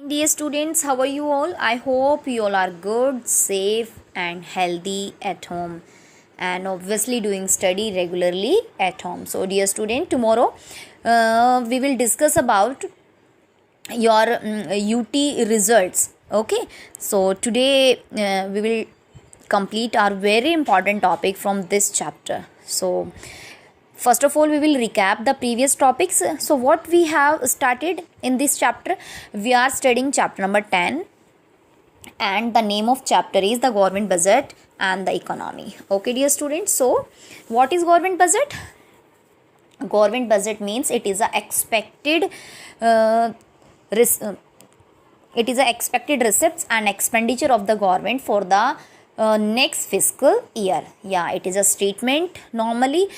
Dear students, how are you all? I hope you all are good, safe, and healthy at home, and obviously doing study regularly at home. So, dear student, tomorrow we will discuss about your UT results. Okay, so today we will complete our very important topic from this chapter. So, first of all, we will recap the previous topics. So, what we have started in this chapter, we are studying chapter number 10, and the name of chapter is the government budget and the economy. Okay, dear students. So, what is government budget? Government budget means it is a expected it is a expected receipts and expenditure of the government for the next fiscal year. Yeah, it is a statement normally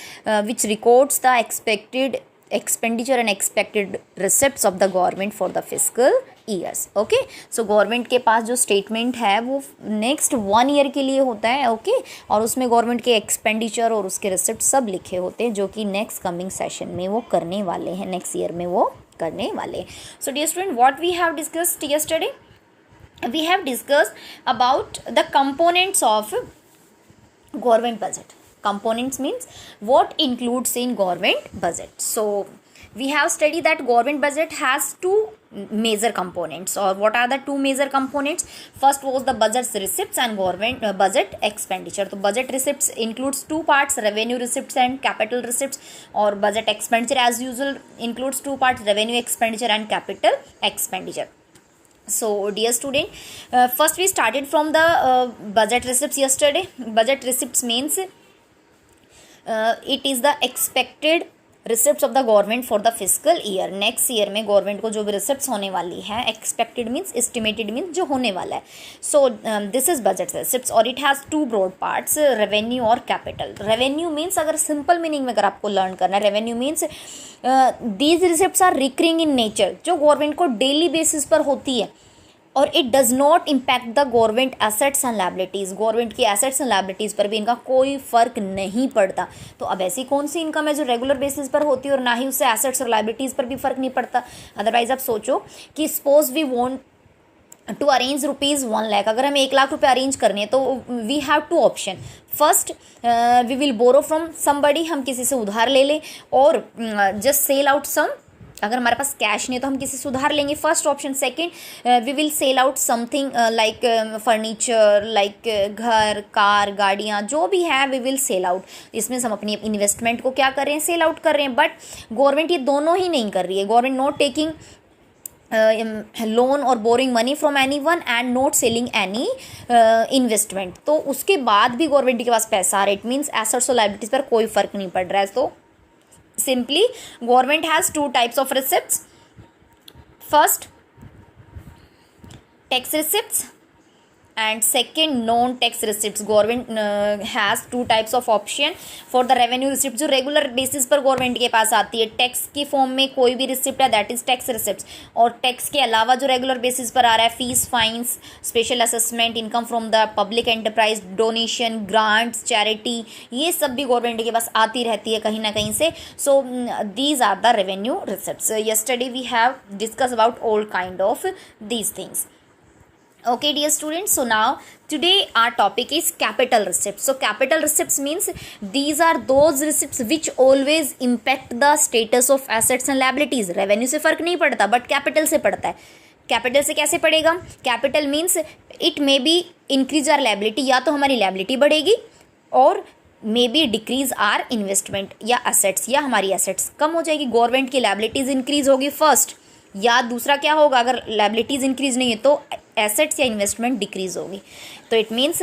which records the expected expenditure and expected receipts of the government for the fiscal years. Okay, so government के पास जो statement है वो next 1 year के लिए होता है. Okay, और उसमें गवर्नमेंट के एक्सपेंडिचर और उसके रिसिप्ट सब लिखे होते हैं जो कि नेक्स्ट कमिंग सेशन में वो करने वाले हैं, नेक्स्ट ईयर में वो करने वाले. So dear student, what we have discussed yesterday, we have discussed about the components of government budget. Components means what includes in government budget. So we have studied that government budget has two major components. Or what are the two major components? First was the budget receipts and government budget expenditure. So budget receipts includes two parts, revenue receipts and capital receipts. Or budget expenditure as usual includes two parts, revenue expenditure and capital expenditure. So dear student, first we started from the budget receipts yesterday. Budget receipts means it is the expected receipts of the government for the fiscal year. next year में government को जो भी receipts होने वाली है, expected means estimated means जो होने वाला है. So this is budget receipts और it has two broad parts, revenue और capital. revenue means अगर simple meaning में अगर आपको learn करना है, revenue means these receipts are recurring in nature, जो गवर्नमेंट को डेली बेसिस पर होती है और it does not impact the government assets and liabilities. Government की एसेट्स एंड लायबिलिटीज़ पर भी इनका कोई फ़र्क नहीं पड़ता. तो अब ऐसी कौन सी इनकम है जो रेगुलर बेसिस पर होती है और ना ही उससे एसेट्स और लायबिलिटीज़ पर भी फ़र्क नहीं पड़ता. अदरवाइज आप सोचो कि suppose we want to arrange ₹1,00,000. अगर हमें 1,00,000 रुपये अरेंज करने तो we have two option. First we will borrow from somebody, हम किसी से उधार ले लें और जस्ट सेल आउट सम. अगर हमारे पास कैश नहीं है तो हम किसी से उधार लेंगे, first option. Second, we will sell out something like furniture, like घर, कार, गाड़ियाँ जो भी है वी विल सेल आउट. इसमें हम अपनी इन्वेस्टमेंट को क्या कर रहे हैं, सेल आउट कर रहे हैं. बट गवर्नमेंट ये दोनों ही नहीं कर रही है. गवर्नमेंट नॉट टेकिंग लोन और boring money from any one and not selling any investment. तो उसके बाद भी गवर्नमेंट के पास पैसा आ रहा है. इट मीन्स एसेट्स और लायबिलिटीज़ पर कोई फ़र्क नहीं पड़ रहा है. तो simply government has two types of receipts. First, tax receipts and second, non tax receipts. Government has two types of option for the revenue receipts जो रेगुलर बेसिस पर गवर्नमेंट के पास आती है. टैक्स की फॉर्म में कोई भी रिसिप्ट है दैट इज टैक्स रिसिप्ट. और टैक्स के अलावा जो रेगुलर बेसिस पर आ रहा है, fees, fines, special assessment, income from the public enterprise, donation, grants, charity, ये सब भी गवर्नमेंट के पास आती रहती है कहीं ना कहीं से. So these are the revenue receipts. Yesterday we have discuss about all kind of these things. Okay dear students, so now today our topic is capital receipts. So capital receipts means these are those receipts which always impact the status of assets and liabilities. Revenue से फ़र्क नहीं पड़ता but capital से पड़ता है. Capital से कैसे पड़ेगा? Capital means it may be increase our liability, या तो हमारी लायबिलिटी बढ़ेगी और may be decrease our investment या एसेट्स, या हमारी एसेट्स कम हो जाएगी. गवर्नमेंट की लायबिलिटीज़ इंक्रीज होगी फर्स्ट, या दूसरा क्या होगा, अगर लायबिलिटीज़ इंक्रीज नहीं है तो एसेट्स या इन्वेस्टमेंट डिक्रीज होगी. तो it means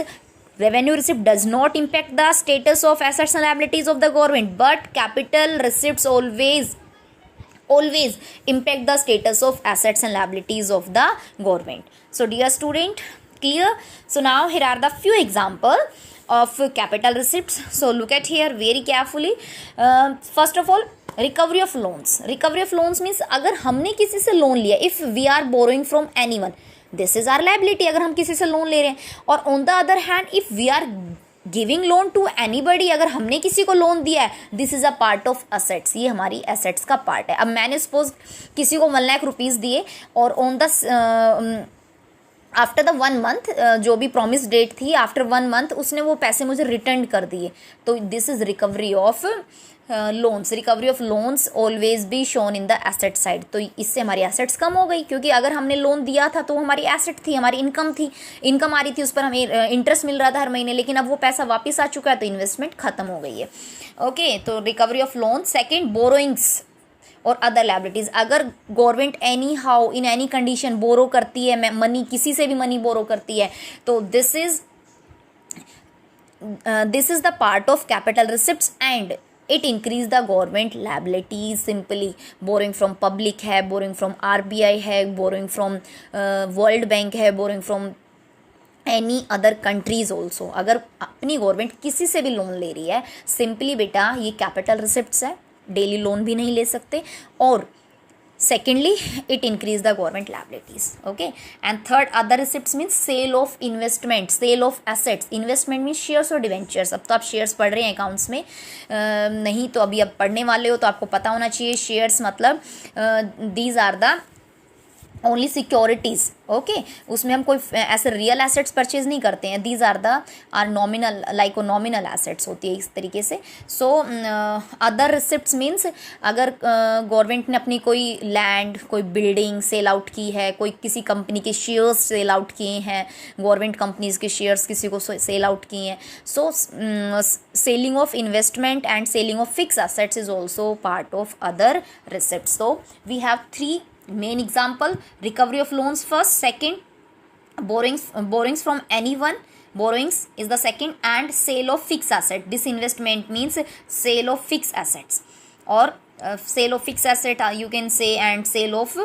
revenue receipt does not impact the status of assets and liabilities of the government, but capital receipts always impact the status of assets and liabilities of the government. So dear student, clear? So now here are the few example of capital receipts. So look at here very carefully. First of all, recovery of loans. Recovery of loans means अगर हमने किसी से loan लिया, if we are borrowing from anyone, this is our liability, अगर हम किसी से loan ले रहे हैं. और on the other hand if we are giving loan to anybody, अगर हमने किसी को लोन दिया है, this is a part of assets, ये हमारी एसेट्स का पार्ट है। अब मैंने सपोज किसी को 1 लाख रुपीज़ दिए और on the after the 1 month, जो भी प्रॉमिस डेट थी, आफ्टर 1 मंथ उसने वो पैसे मुझे रिटर्न कर दिए, तो this is recovery of loans. Recovery of loans always be shown in the asset side. तो इससे हमारी एसेट्स कम हो गई, क्योंकि अगर हमने लोन दिया था तो वो हमारी एसेट थी, हमारी इनकम थी, इनकम आ रही थी, उस पर हमें इंटरेस्ट मिल रहा था हर महीने, लेकिन अब वो पैसा वापस आ चुका है तो इन्वेस्टमेंट खत्म हो गई है। ओके, तो recovery of loan. Second, borrowings और अदर लायबिलिटीज। अगर government anyhow in any condition borrow करती है मनी, किसी से भी मनी बोरो करती है, तो this is the part of capital receipts and it increase the government liabilities. Simply boring from public है, बोरिंग फ्रॉम RBI है, बोरिंग फ्रॉम वर्ल्ड बैंक है, boring from any other countries also. अगर अपनी government किसी से भी loan ले रही है, सिंपली बेटा ये कैपिटल रिसिप्ट्स है, डेली लोन भी नहीं ले सकते। और secondly it increase the government liabilities. Okay, and third, other receipts means sale of investment, sale of assets. Investment means shares और डिवेंचर्स। अब तो आप शेयर्स पढ़ रहे हैं अकाउंट्स में, नहीं तो अभी अब पढ़ने वाले हो तो आपको पता होना चाहिए। शेयर्स मतलब these are the only securities. Okay, उसमें हम कोई ऐसे रियल एसेट्स परचेज नहीं करते हैं। These are nominal, like nominal assets होती है इस तरीके से। सो अदर रिसिप्ट्स मीन्स अगर गवर्नमेंट ने अपनी कोई लैंड, कोई बिल्डिंग सेल आउट की है, कोई किसी कंपनी के शेयर्स सेल आउट किए हैं, गवर्नमेंट कंपनीज के शेयर्स किसी को सेल आउट किए हैं, so selling of investment and selling of fix assets is also part of other receipts. So we have 3 main example: recovery of loans first, second borrowings from anyone, borrowings is the second, and sale of fixed asset. Disinvestment means sale of fixed assets, or sale of fixed asset you can say, and sale of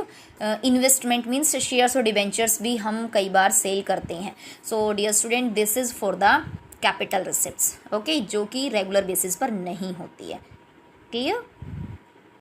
investment means shares or debentures भी हम कई बार cell करते हैं। so dear student, this is for the capital receipts, okay, जो कि regular basis पर नहीं होती है। क्लियर?